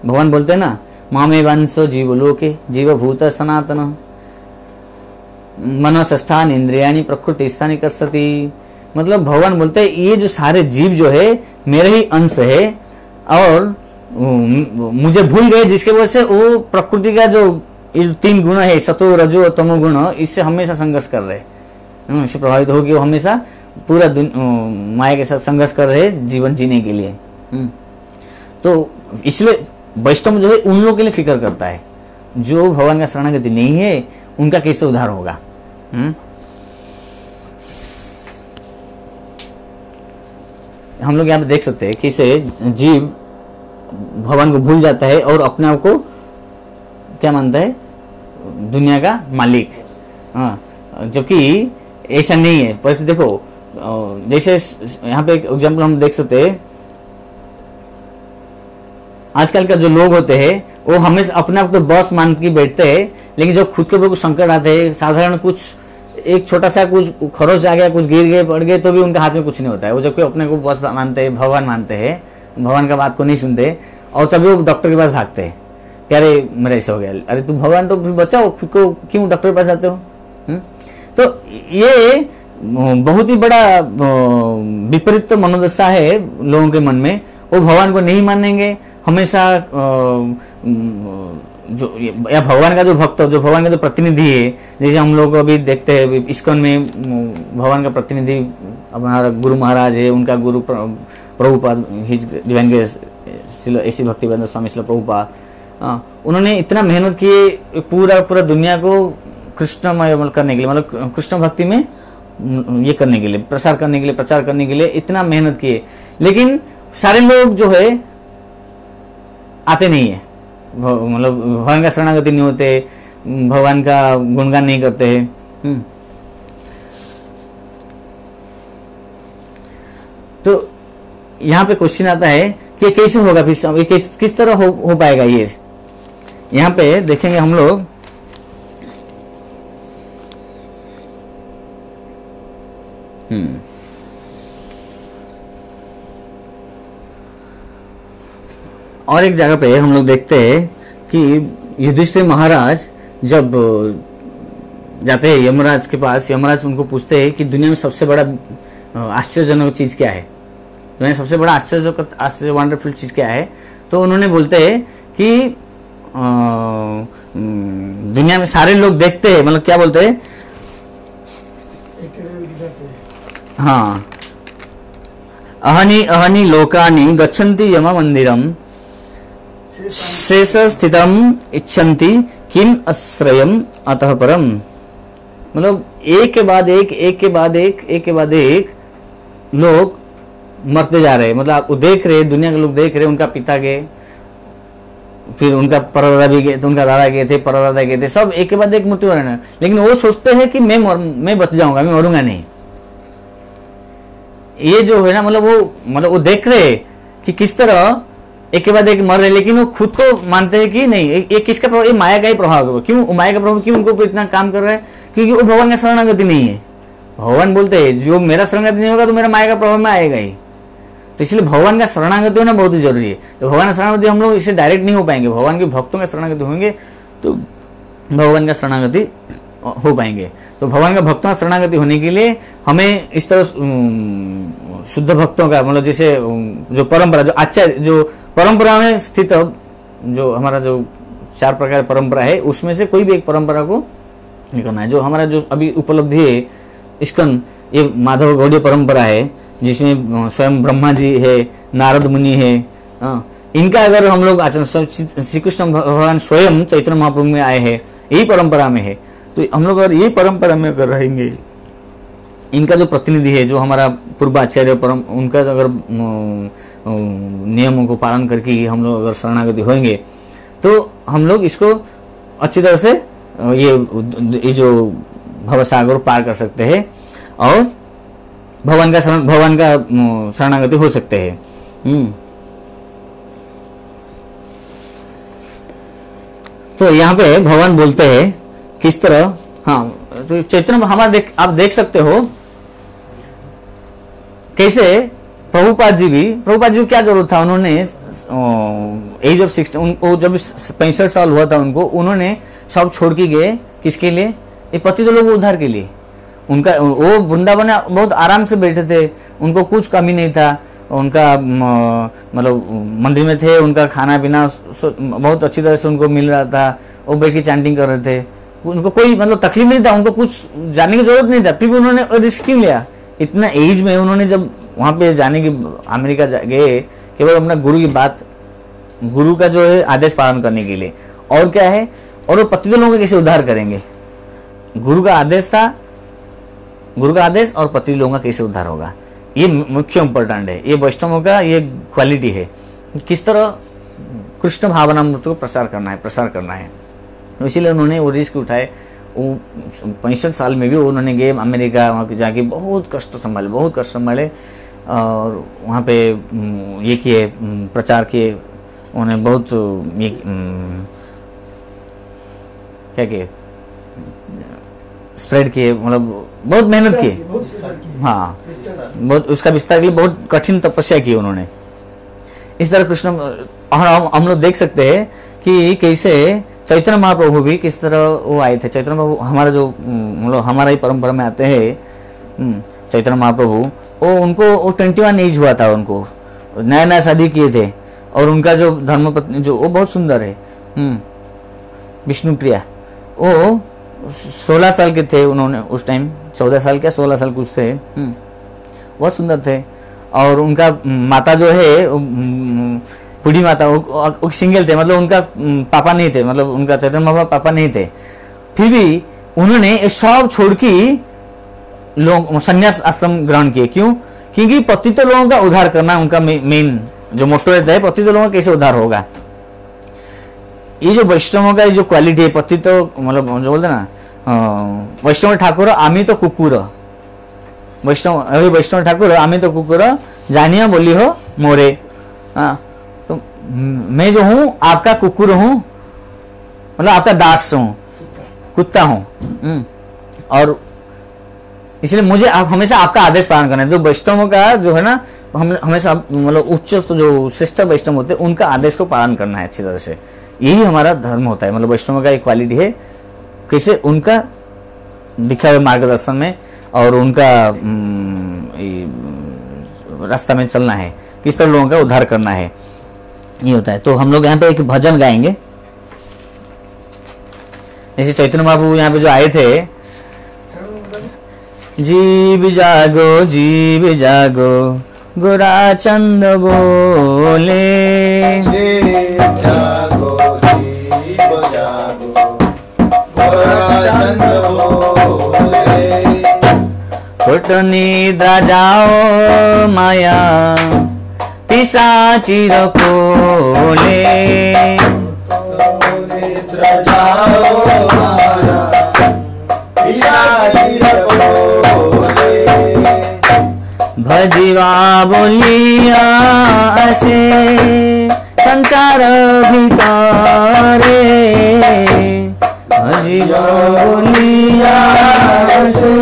भगवान बोलते हैं ना, मामेवांश जीव लोके जीव भूत सनातन मनसष्ठान इंद्रियाणी प्रकृति स्थानी कर्षति, मतलब भगवान बोलते हैं ये जो सारे जीव जो है मेरे ही अंश है और मुझे भूल गए, जिसके वजह से वो प्रकृति का जो इस 3 गुण है, सतो रजो तमो गुण, इससे हमेशा संघर्ष कर रहे हैं, इससे प्रभावित हो कि वो हमेशा पूरा माया के साथ संघर्ष कर रहे हैं जीवन जीने के लिए। तो इसलिए वैष्णव जो है उन लोगों के लिए फिक्र करता है जो भगवान का शरणागति नहीं है, उनका कैसे उद्धार होगा। हम लोग यहाँ पे देख सकते हैं कैसे जीव भगवान को भूल जाता है और अपने आप को क्या मानता है, दुनिया का मालिक। जबकि ऐसा नहीं है। पर देखो, जैसे यहाँ पे एक एग्जाम्पल हम देख सकते हैं, आजकल का जो लोग होते हैं वो हमेशा अपने आप को बॉस मान के बैठते हैं, लेकिन जब खुद के ऊपर कुछ संकट आते हैं, साधारण कुछ एक छोटा सा कुछ खरोच आ गया, कुछ गिर गए पड़ गए, तो भी उनके हाथ में कुछ नहीं होता है। वो जबकि अपने को बॉस मानते हैं, भगवान मानते हैं, भगवान का बात को नहीं सुनते, और तभी वो डॉक्टर के पास भागते हैं कि अरे मेरा ऐसा हो गया। अरे तुम भगवान तो बचाओ, खुद को क्यों डॉक्टर के पास आते हो। तो ये बहुत ही बड़ा विपरीत मनोदशा है लोगों के मन में। वो भगवान को नहीं मानेंगे हमेशा, जो या भगवान का जो भक्त, जो भगवान का जो प्रतिनिधि है, जैसे हम लोग अभी देखते हैं इस्कॉन में भगवान का प्रतिनिधि हमारा गुरु महाराज है, उनका गुरु प्रभुपाद, हिज डिवाइन ग्रेस ऐसी भक्तिवेदांत स्वामी श्रील प्रभुपाद, उन्होंने इतना मेहनत किए पूरा दुनिया को कृष्णमय करने के लिए, मतलब कृष्ण भक्ति में ये करने के लिए, प्रचार करने के लिए इतना मेहनत किए, लेकिन सारे लोग जो है आते नहीं है, मतलब भगवान का शरणागति नहीं होते, भगवान का गुणगान नहीं करते हैं। तो यहाँ पे क्वेश्चन आता है कि कैसे होगा, फिर किस तरह हो पाएगा ये। यहाँ पे देखेंगे हम लोग, और एक जगह पे हम लोग देखते हैं कि युधिष्ठिर महाराज जब जाते हैं यमराज के पास, यमराज उनको पूछते हैं कि दुनिया में सबसे बड़ा आश्चर्यजनक चीज क्या है, दुनिया में सबसे बड़ा आश्चर्य वंडरफुल चीज क्या है। तो उन्होंने बोलते हैं कि दुनिया में सारे लोग देखते हैं, मतलब क्या बोलते हैं, हाँ, अहनी अहनी लोकानि गच्छन्ति यम मंदिरम शेष स्थितम इच्छन्ति किम आश्रयम अतः परम। मतलब एक के बाद एक, एक के बाद एक, एक के बाद एक लोग मरते जा रहे हैं। मतलब आप देख रहे, दुनिया के लोग देख रहे, उनका पिता गए, फिर उनका परदादा भी गए, तो उनका दादा गए थे, परदादा गए थे, सब एक के बाद एक मृत्यु हो रहे हैं। लेकिन वो सोचते हैं कि मैं बच जाऊंगा, मैं मरूंगा नहीं। ये जो है ना, मतलब वो देख रहे कि किस तरह एक के बाद एक मर रहे, लेकिन वो खुद को मानते हैं कि नहीं, ये किसका प्रभाव, ये माया का ही प्रभाव है। क्यों माया का प्रभाव, क्यों उनको इतना काम कर रहा है? क्योंकि वो भगवान का शरणागति नहीं है। भगवान बोलते हैं जो मेरा शरणागति नहीं होगा तो मेरा माया का प्रभाव में आएगा ही। तो इसलिए भगवान का शरणागति होना बहुत ही जरूरी है। तो भगवान का शरणागति हम लोग इससे डायरेक्ट नहीं हो पाएंगे, भगवान के भक्तों का शरणागति होंगे तो भगवान का शरणागति हो पाएंगे। तो भगवान का भक्तों का शरणागति होने के लिए हमें इस तरह शुद्ध भक्तों का, मतलब जैसे जो परंपरा, जो आचार्य, जो परंपरा में स्थित, जो हमारा जो 4 प्रकार परंपरा है, उसमें से कोई भी एक परंपरा को निकलना है। जो हमारा जो अभी उपलब्धि है इस्कन, ये माधव गौड़ीय परंपरा है, जिसमें स्वयं ब्रह्मा जी है, नारद मुनि है। इनका अगर हम लोग आचरण, श्री कृष्ण भगवान स्वयं चैतन्य महाप्रभु में आए हैं, यही परंपरा में है। तो हम लोग अगर यही परंपरा में अगर रहेंगे, इनका जो प्रतिनिधि है, जो हमारा पूर्वाचार्य उनका अगर नियमों को पालन करके हम लोग अगर शरणागति होंगे, तो हम लोग इसको अच्छी तरह से ये जो भवसागर पार कर सकते हैं और भगवान का शरणागति हो सकते हैं। तो यहाँ पे भगवान बोलते हैं किस तरह, हाँ, तो चैतन्य हमारा आप देख सकते हो कैसे प्रभुपाद जी को क्या जरूरत था, उन्होंने एज ऑफ 60, उनको जब 65 साल हुआ था उनको, उन्होंने सब छोड़ के गए, किसके लिए? ये पतित लोगों के उद्धार के लिए। उनका वो वृंदावन में बहुत आराम से बैठे थे, उनको कुछ कमी नहीं था, उनका मतलब मंदिर में थे, उनका खाना पीना बहुत अच्छी तरह से उनको मिल रहा था, वो बैठ के चैंटिंग कर रहे थे, उनको कोई मतलब तकलीफ नहीं था, उनको कुछ जाने की जरूरत नहीं था, फिर भी उन्होंने रिस्क क्यों लिया? इतना एज में उन्होंने जब वहां पे जाने की, अमेरिका गए, केवल अपना गुरु की बात, गुरु का जो है आदेश पालन करने के लिए, और क्या है, और वो पतित लोगों का कैसे उद्धार करेंगे? गुरु का आदेश था, गुरु का आदेश और पतित लोगों का कैसे उद्धार होगा, ये मुख्य इम्पोर्टेंट है। ये वैष्णवों का ये क्वालिटी है, किस तरह कृष्ण भावनामृत को प्रसार करना है। इसीलिए उन्होंने वो रिस्क उठाए। वो 65 साल में भी उन्होंने गए अमेरिका, वहाँ पे जाके बहुत कष्ट संभाले और वहाँ पे ये किए, प्रचार किए, उन्होंने बहुत ये क्या किए, स्प्रेड किए, मतलब बहुत मेहनत की, हाँ, बहुत उसका विस्तार के लिए बहुत कठिन तपस्या की उन्होंने। इस तरह कृष्ण, और हम लोग देख सकते हैं कि कैसे चैतन्य महाप्रभु भी किस तरह वो आए थे। चैतन्य महाप्रभु हमारा जो मतलब हमारा ही परंपरा में आते हैं, चैतन्य महाप्रभु, वो उनको 21 एज हुआ था, उनको नया शादी किए थे, और उनका जो धर्मपत्नी जो वो बहुत सुंदर है, विष्णुप्रिया, वो 16 साल के थे उन्होंने उस टाइम, 14 साल क्या 16 साल कुछ थे, बहुत सुंदर थे। और उनका माता जो है बूढ़ी माता, वो सिंगल थे, मतलब उनका पापा नहीं थे, मतलब उनका चैतन्य महाप्रभु पापा नहीं थे, फिर भी उन्होंने ये सब छोड़ के लोग संन्यास आश्रम ग्रहण किए। क्यों? क्योंकि पतित लोगों का उद्धार करना उनका मेन जो मोटो रहता है, पतित लोगों का कैसे उद्धार होगा। ये जो वैष्णवों का जो क्वालिटी है, पतित मतलब जो बोलते ना, वैष्णव ठाकुर आमी तो कुकुर, वैष्णव ठाकुर आमी तो कुकुर, जानिया बोली हो मोरे। हाँ, तो मैं जो हूँ आपका कुकुर हूँ, मतलब आपका दास हूँ, कुत्ता हूँ, और इसलिए मुझे आप हमेशा आपका आदेश पालन करना है। तो वैष्णवों का जो है ना, हम हमेशा मतलब उच्च जो श्रेष्ठ वैष्णव होते हैं, उनका आदेश को पालन करना है अच्छी तरह से। यही हमारा धर्म होता है, मतलब वैष्णव का एक क्वालिटी है, कैसे उनका दिखा हुए मार्गदर्शन में और उनका रास्ता में चलना है, किस तरह लोगों का उद्धार करना है, ये होता है। तो हम लोग यहाँ पे एक भजन गाएंगे, जैसे चैतन्य महाप्रभु यहाँ पे जो आए थे, जीव जागो गोरा चंद बोले, जागो जीव जागो गोरखचंद बोले। उठ निद्रा जाओ माया पिशाची रखोले। निद्रा जाओ माया पिशाची रखोले। भजिवा बोलिया आसे संसार भितरे। भजिवा बोलिया आसे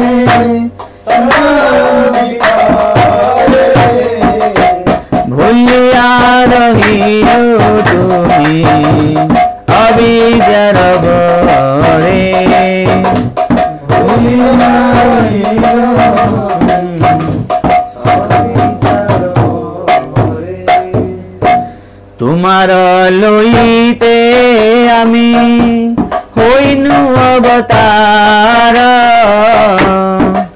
संसार भितरे। भूलिया रहियो तुमी अविद्यार घरे। भूलिया रहियो तुम्हार लइते आमी होइनु अवतार।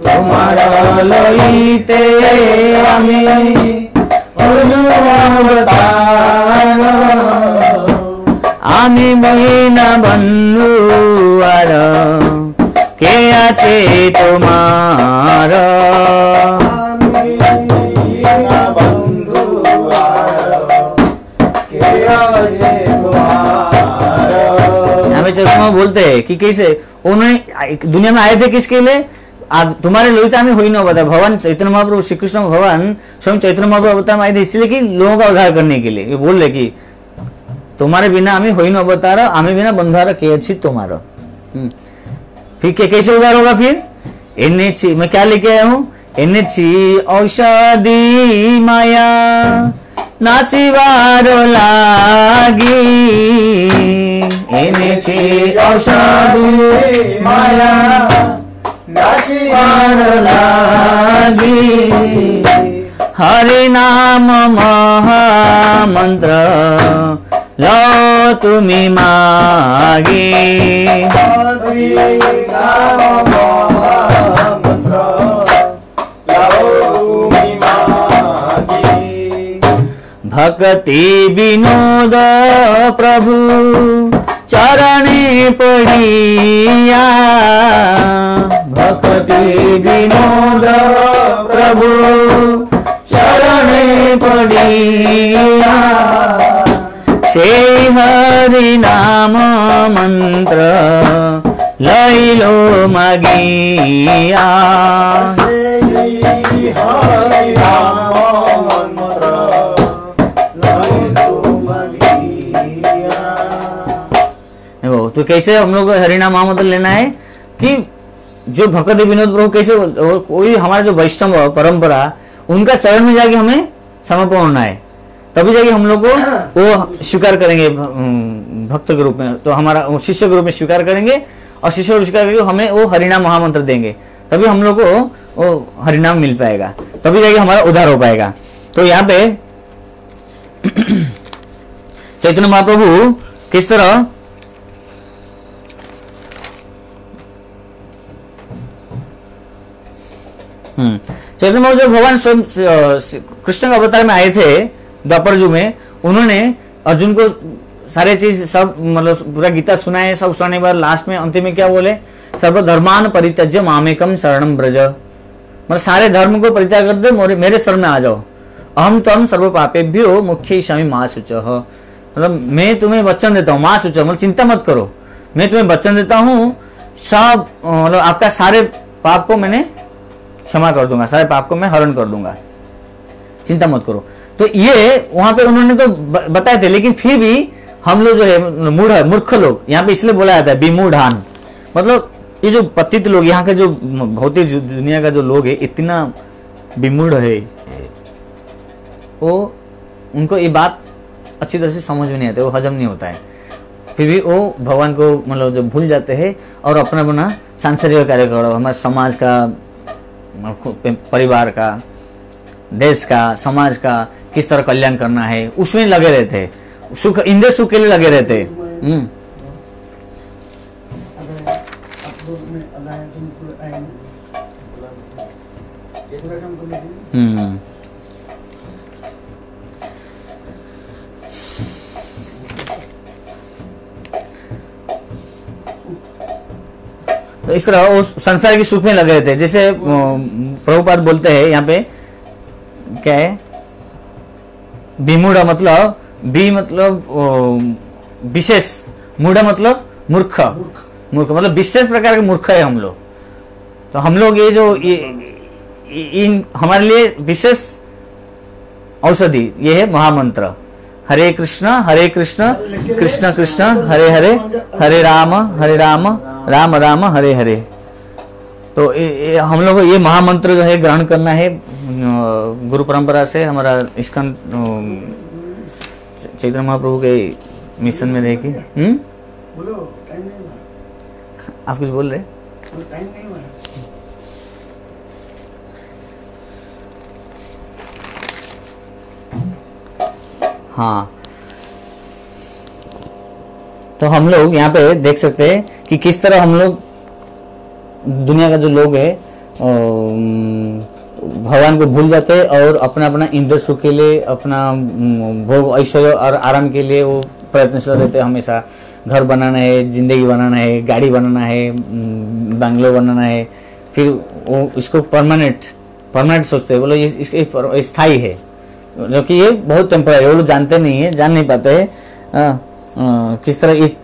तुम्हार लइते आमी होइनु अवतार। आमी बिना बन्धु आर के आछे तुम्हार। चैतन्य बोलते हैं कि कैसे उन्होंने दुनिया में आए थे किसके लिए? आप तुम्हारे लोहिता में हुई न अवतार। भगवान चैतन्य महाप्रभु श्री कृष्ण भगवान स्वयं चैतन्य महाप्रभु अवतार में आए थे इसलिए कि लोगों का उद्धार करने के लिए। ये बोल रहे कि तुम्हारे बिना आमी हुई न अवतार आमी बिना बंधारा के अच्छी तुम्हारा। फिर कैसे उद्धार होगा? फिर एनेची मैं क्या लेके आया हूँ? एनेची औषधि माया नासिवारो लागी। एनेची औषधि माया नासिवारो लागी। हरि नाम महामंत्र लो तुमी मागी। हरि नाम महामंत्र लो तुमी मागी। भक्ति विनोद प्रभु चरणे पड़िया। भक्ति विनोद प्रभु चरणे पड़िया। से हरि नाम मंत्र लैलो मागिया। हरि नाम मंत्र लैलो मागिया। देखो तो कैसे हम लोग को हरिनाम महामंत्र लेना है कि जो भक्ति विनोद प्रभु कैसे कोई हमारा जो वैष्णव परंपरा उनका चरण में जाके हमें समर्पण होना है, तभी जाके हम लोग को वो स्वीकार करेंगे भक्त के रूप में। तो हमारा शिष्य के रूप में स्वीकार करेंगे और शिष्य को स्वीकार करके हमें वो हरिनाम महामंत्र देंगे, तभी हम लोग को वो हरिनाम मिल पाएगा, तभी जाके हमारा उद्धार हो पाएगा। तो यहाँ पे चैतन्य महाप्रभु किस तरह चैतन्य महाप्रभु जब भगवान स्वयं कृष्ण के अवतार में आए थे द्वापर युग में, उन्होंने अर्जुन को सारे चीज सब मतलब पूरा गीता सुनाए। सब सुनाने के बाद लास्ट में अंतिम में क्या बोले? सर्वधर्मान परित्यज्य मामेकम शरणम ब्रज। मतलब सारे धर्म को परित्याग कर दे, मेरे शरण में आ जाओ। अहम तम सर्व पापेभ्यो मुख्य स्वामी मां शुचः। मतलब मैं तुम्हें वचन देता हूँ, मां शुचः मतलब चिंता मत करो, मैं तुम्हें वचन देता हूँ, सब मतलब आपका सारे पाप को मैंने क्षमा कर दूंगा, सारे पाप को मैं हरण कर दूंगा, चिंता मत करो। तो ये वहां पे उन्होंने तो बताए थे, लेकिन फिर भी हम लोग जो है मूर्ख लोग, यहाँ पे इसलिए बोला जाता है विमूढ़ान, मतलब ये जो पतित लोग, यहाँ के जो भौतिक दुनिया का जो लोग है इतना विमूढ़ है, वो उनको ये बात अच्छी तरह से समझ में नहीं आती, वो हजम नहीं होता है, फिर भी वो भगवान को मतलब जो भूल जाते हैं और अपना अपना सांसारिक कार्य करो, हमारे समाज का, परिवार का, देश का, समाज का किस तरह कल्याण करना है उसमें लगे रहते, सुख इंद्रिय सुख के लिए लगे रहते। तो इस तरह वो संसार की सुख में लगे थे। जैसे प्रभुपाद बोलते हैं यहाँ पे क्या है, विमूढ़ मतलब बी मतलब विशेष, मूढ़ मतलब मूर्ख, मूर्ख मतलब विशेष प्रकार के मूर्ख है हम लोग। तो हम लोग ये जो इन हमारे लिए विशेष औषधि ये है महामंत्र, हरे कृष्ण कृष्ण कृष्ण हरे हरे, हरे राम राम राम हरे हरे। तो हम लोग को ये महामंत्र जो है ग्रहण करना है गुरु परंपरा से। हमारा इस्कॉन चैतन्य महाप्रभु के मिशन में रह के। बोलो, टाइम नहीं हुआ। आप कुछ बोल रहे? टाइम नहीं हुआ। हाँ, तो हम लोग यहाँ पे देख सकते हैं कि किस तरह हम लोग दुनिया का जो लोग है भगवान को भूल जाते हैं और अपना अपना इंद्र सुख के लिए, अपना भोग ऐश्वर्य और आराम के लिए वो प्रयत्नशील रहते हैं। हमेशा घर बनाना है, जिंदगी बनाना है, गाड़ी बनाना है, बंगलो बनाना है, फिर वो इसको परमानेंट सोचते हैं। बोलो ये इसके स्थायी है, जो कि ये बहुत टेम्पररी है। वो लोग जानते नहीं है, जान नहीं पाते हैं किस तरह ये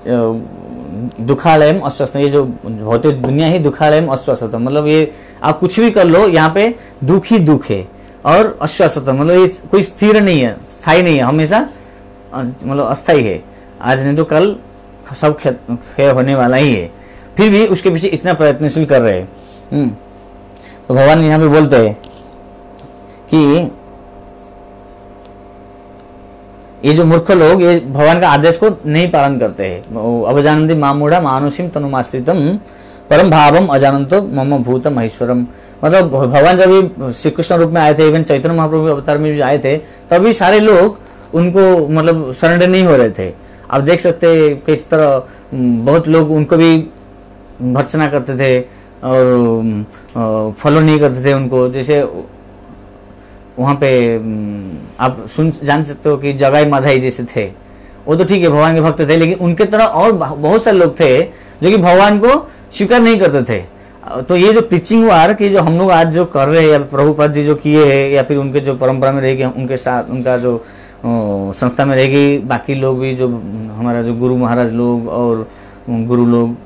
दुखालयम अस्वस्थ, ये जो भौतिक दुनिया ही दुखालयम अस्वस्थ, मतलब ये आप कुछ भी कर लो यहाँ पे दुख ही दुख है। और अस्वस्थ मतलब ये कोई स्थिर नहीं है, स्थायी नहीं है, हमेशा मतलब अस्थायी है। आज नहीं तो कल सब क्षय होने वाला ही है, फिर भी उसके पीछे इतना प्रयत्नशील कर रहे हैं। तो भगवान यहाँ पे बोलते हैं कि ये जो मूर्ख लोग ये भगवान का आदेश को नहीं पालन करते हैं। अवजानन्ति मामूढ़ा मानुषिम तनुमाश्रितम परम भावम अजानन्तो मम भूतम महेश्वरम। मतलब भगवान जब भी श्री कृष्ण रूप में आए थे, इवन चैतन्य महाप्रभु अवतार में भी आए थे, तभी सारे लोग उनको मतलब सरेंडर नहीं हो रहे थे। आप देख सकते हैं किस तरह बहुत लोग उनको भी भर्त्सना करते थे और फॉलो नहीं करते थे उनको। जैसे वहाँ पे आप जान सकते हो कि जगाई माधाई जैसे थे, वो तो ठीक है भगवान के भक्त थे, लेकिन उनके तरह और बहुत सारे लोग थे जो कि भगवान को स्वीकार नहीं करते थे। तो ये जो टीचिंग वार की जो हम लोग आज जो कर रहे हैं, या प्रभुपाद जी जो किए हैं, या फिर उनके जो परंपरा में रहेगी उनके साथ उनका जो संस्था में रहेगी, बाकी लोग भी जो हमारा जो गुरु महाराज लोग और गुरु लोग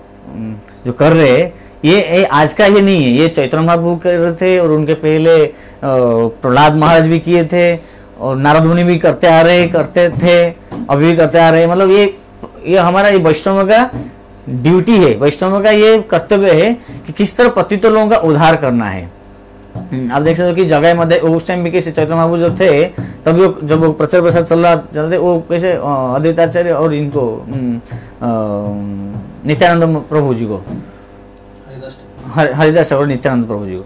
जो कर रहे हैं, ये आज का ही नहीं है। ये चैतन्य महाप्रभु कर रहे थे और उनके पहले प्रहलाद महाराज भी किए थे और नारद मुनि भी करते थे, अभी भी करते आ रहे हैं। मतलब ये हमारा ये वैष्णव का ड्यूटी है, वैष्णव का ये कर्तव्य है कि किस तरह पतित लोगों का उद्धार करना है। आप देख सकते हो कि जगह मध्य उस टाइम भी कैसे चैतन्य महाप्रभु जब थे, तब जब वो प्रचार प्रसार चलते वो कैसे अद्वैताचार्य और इनको नित्यानंद प्रभु जी को, हरिदास ठाकुर नित्यानंद प्रभु जी को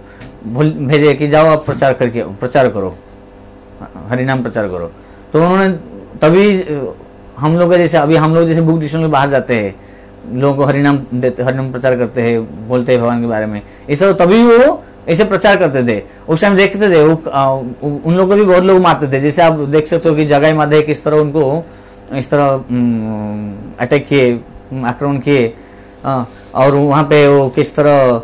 भेजे कि जाओ आप प्रचार करो, हरिनाम प्रचार करो। तो उन्होंने तभी हम लोग जैसे अभी हम लोग जैसे बुक डिक्शनरी में बाहर जाते हैं, लोगों को हरिनाम प्रचार करते हैं, बोलते हैं भगवान के बारे में, इस तरह तभी वो ऐसे प्रचार करते थे। उस टाइम देखते थे उन लोगों को भी बहुत लोग मारते थे। जैसे आप देख सकते हो कि जगाई माधे किस तरह उनको इस तरह अटैक किए, आक्रमण किए, और वहाँ पे वो किस तरह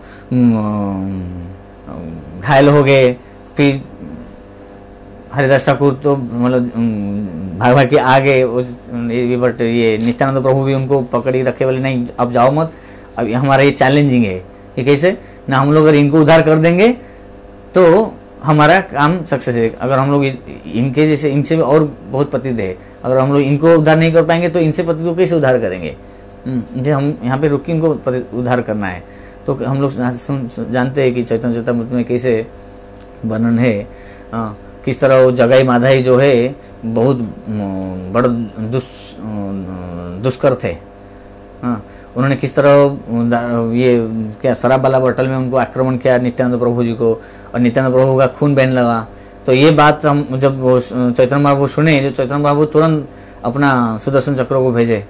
घायल हो गए। फिर हरिदास ठाकुर तो मतलब भाग के आ गए, बट ये नित्यानंद प्रभु भी उनको पकड़ी रखे, बोले नहीं अब जाओ मत, अब हमारा ये चैलेंजिंग है। ये कैसे ना, हम लोग अगर इनको उद्धार कर देंगे तो हमारा काम सक्सेस है। अगर हम लोग इनके जैसे इनसे भी और बहुत पतित है, अगर हम लोग इनको उद्धार नहीं कर पाएंगे तो इनसे पतित को कैसे उद्धार करेंगे। जे हम यहाँ पे रुक के इनको उद्धार करना है। तो हम लोग जानते हैं कि चैतन्य चरितामृत में कैसे वर्णन है, किस तरह वो जगाई माधाई जो है बहुत बड़ा दुष्कर थे। उन्होंने किस तरह ये क्या शराब वाला बोतल में उनको आक्रमण किया नित्यानंद प्रभु जी को, और नित्यानंद प्रभु का खून बहने लगा। तो ये बात हम जब वो चैतन्य महाप्रभु सुने, जो चैतन्य महाप्रभु तुरंत अपना सुदर्शन चक्र को भेजे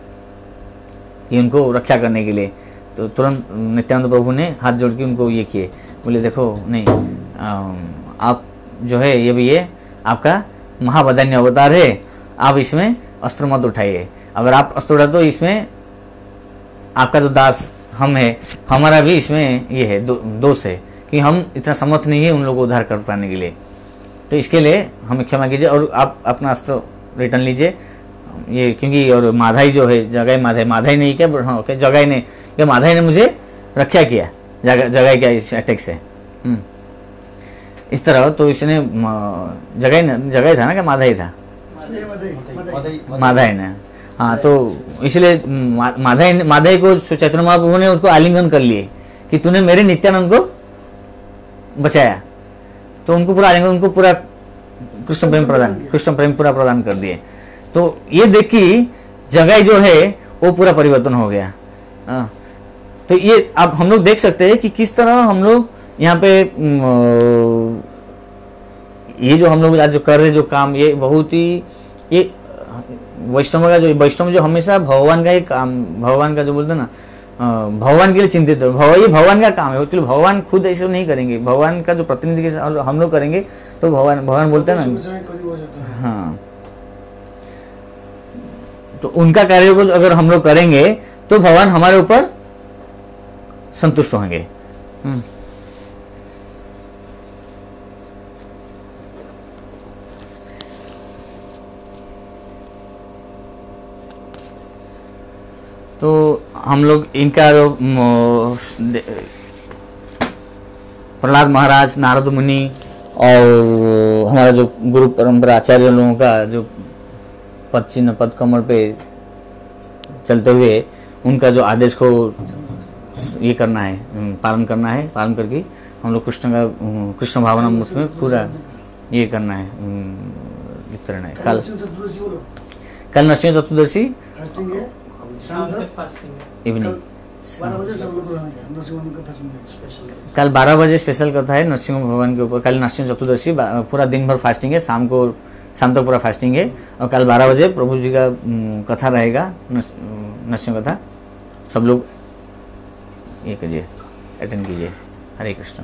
कि उनको रक्षा करने के लिए। तो तुरंत नित्यानंद प्रभु ने हाथ जोड़ के उनको ये किए, बोले देखो नहीं, आप जो है ये भी ये आपका महावदान्य अवतार है, आप इसमें अस्त्र मत उठाइए। अगर आप अस्त्र उठाते तो इसमें आपका जो दास हम है, हमारा भी इसमें ये है दोष है कि हम इतना समर्थ नहीं है उन लोगों को उद्धार कर पाने के लिए। तो इसके लिए हमें क्षमा कीजिए और आप अपना अस्त्र रिटर्न लीजिए। ये क्योंकि और माधाई जो है, जगाई माधाई नहीं क्या, हाँ ओके, जगाई ने या माधाई ने मुझे रक्षा किया, जगाई क्या इस अटैक से। इस तरह तो इसने जगाई था ना, क्या माधाई था, माधाई ने, हाँ। तो इसलिए माधाई को चैतन्य महाप्रभु ने उसको आलिंगन कर लिए कि तूने मेरे नित्यानंद को बचाया। तो उनको पूरा आलिंगन, उनको पूरा कृष्ण प्रेम पूरा प्रदान कर दिए। तो ये देखी जगाई जो है वो पूरा परिवर्तन हो गया। तो ये अब हम लोग देख सकते हैं कि किस तरह हम लोग यहाँ पे ये जो हम लोग आज जो कर रहे जो काम, ये बहुत ही, ये वैष्णव जो हमेशा भगवान का ही काम, भगवान का जो बोलते हैं ना, भगवान के लिए चिंतित है। ये भगवान का काम है, उसके लिए भगवान खुद ऐसे नहीं करेंगे, भगवान का जो प्रतिनिधि के हम लोग करेंगे तो भगवान बोलते हैं ना, हाँ। तो उनका कार्य को अगर हम लोग करेंगे तो भगवान हमारे ऊपर संतुष्ट होंगे। तो हम लोग इनका जो प्रहलाद महाराज, नारद मुनि और हमारा जो गुरु परंपरा आचार्य लोगों का जो पद चिन्ह, पद कमल पे चलते हुए उनका जो आदेश को ये करना है, पालन करना है, पालन करके हम लोग कृष्ण भावना में पूरा ये करना है, लिप्त रहना है। कल नरसिंह चतुर्दशी इवनिंग, कल 12 बजे स्पेशल कथा है नरसिंह भगवान के ऊपर। कल नरसिंह चतुर्दशी, पूरा दिन भर फास्टिंग है, शाम तक पूरा फास्टिंग है। और कल 12 बजे प्रभु जी का कथा रहेगा, नरसिंह कथा। सब लोग ये कीजिए, अटेंड कीजिए। हरे कृष्ण।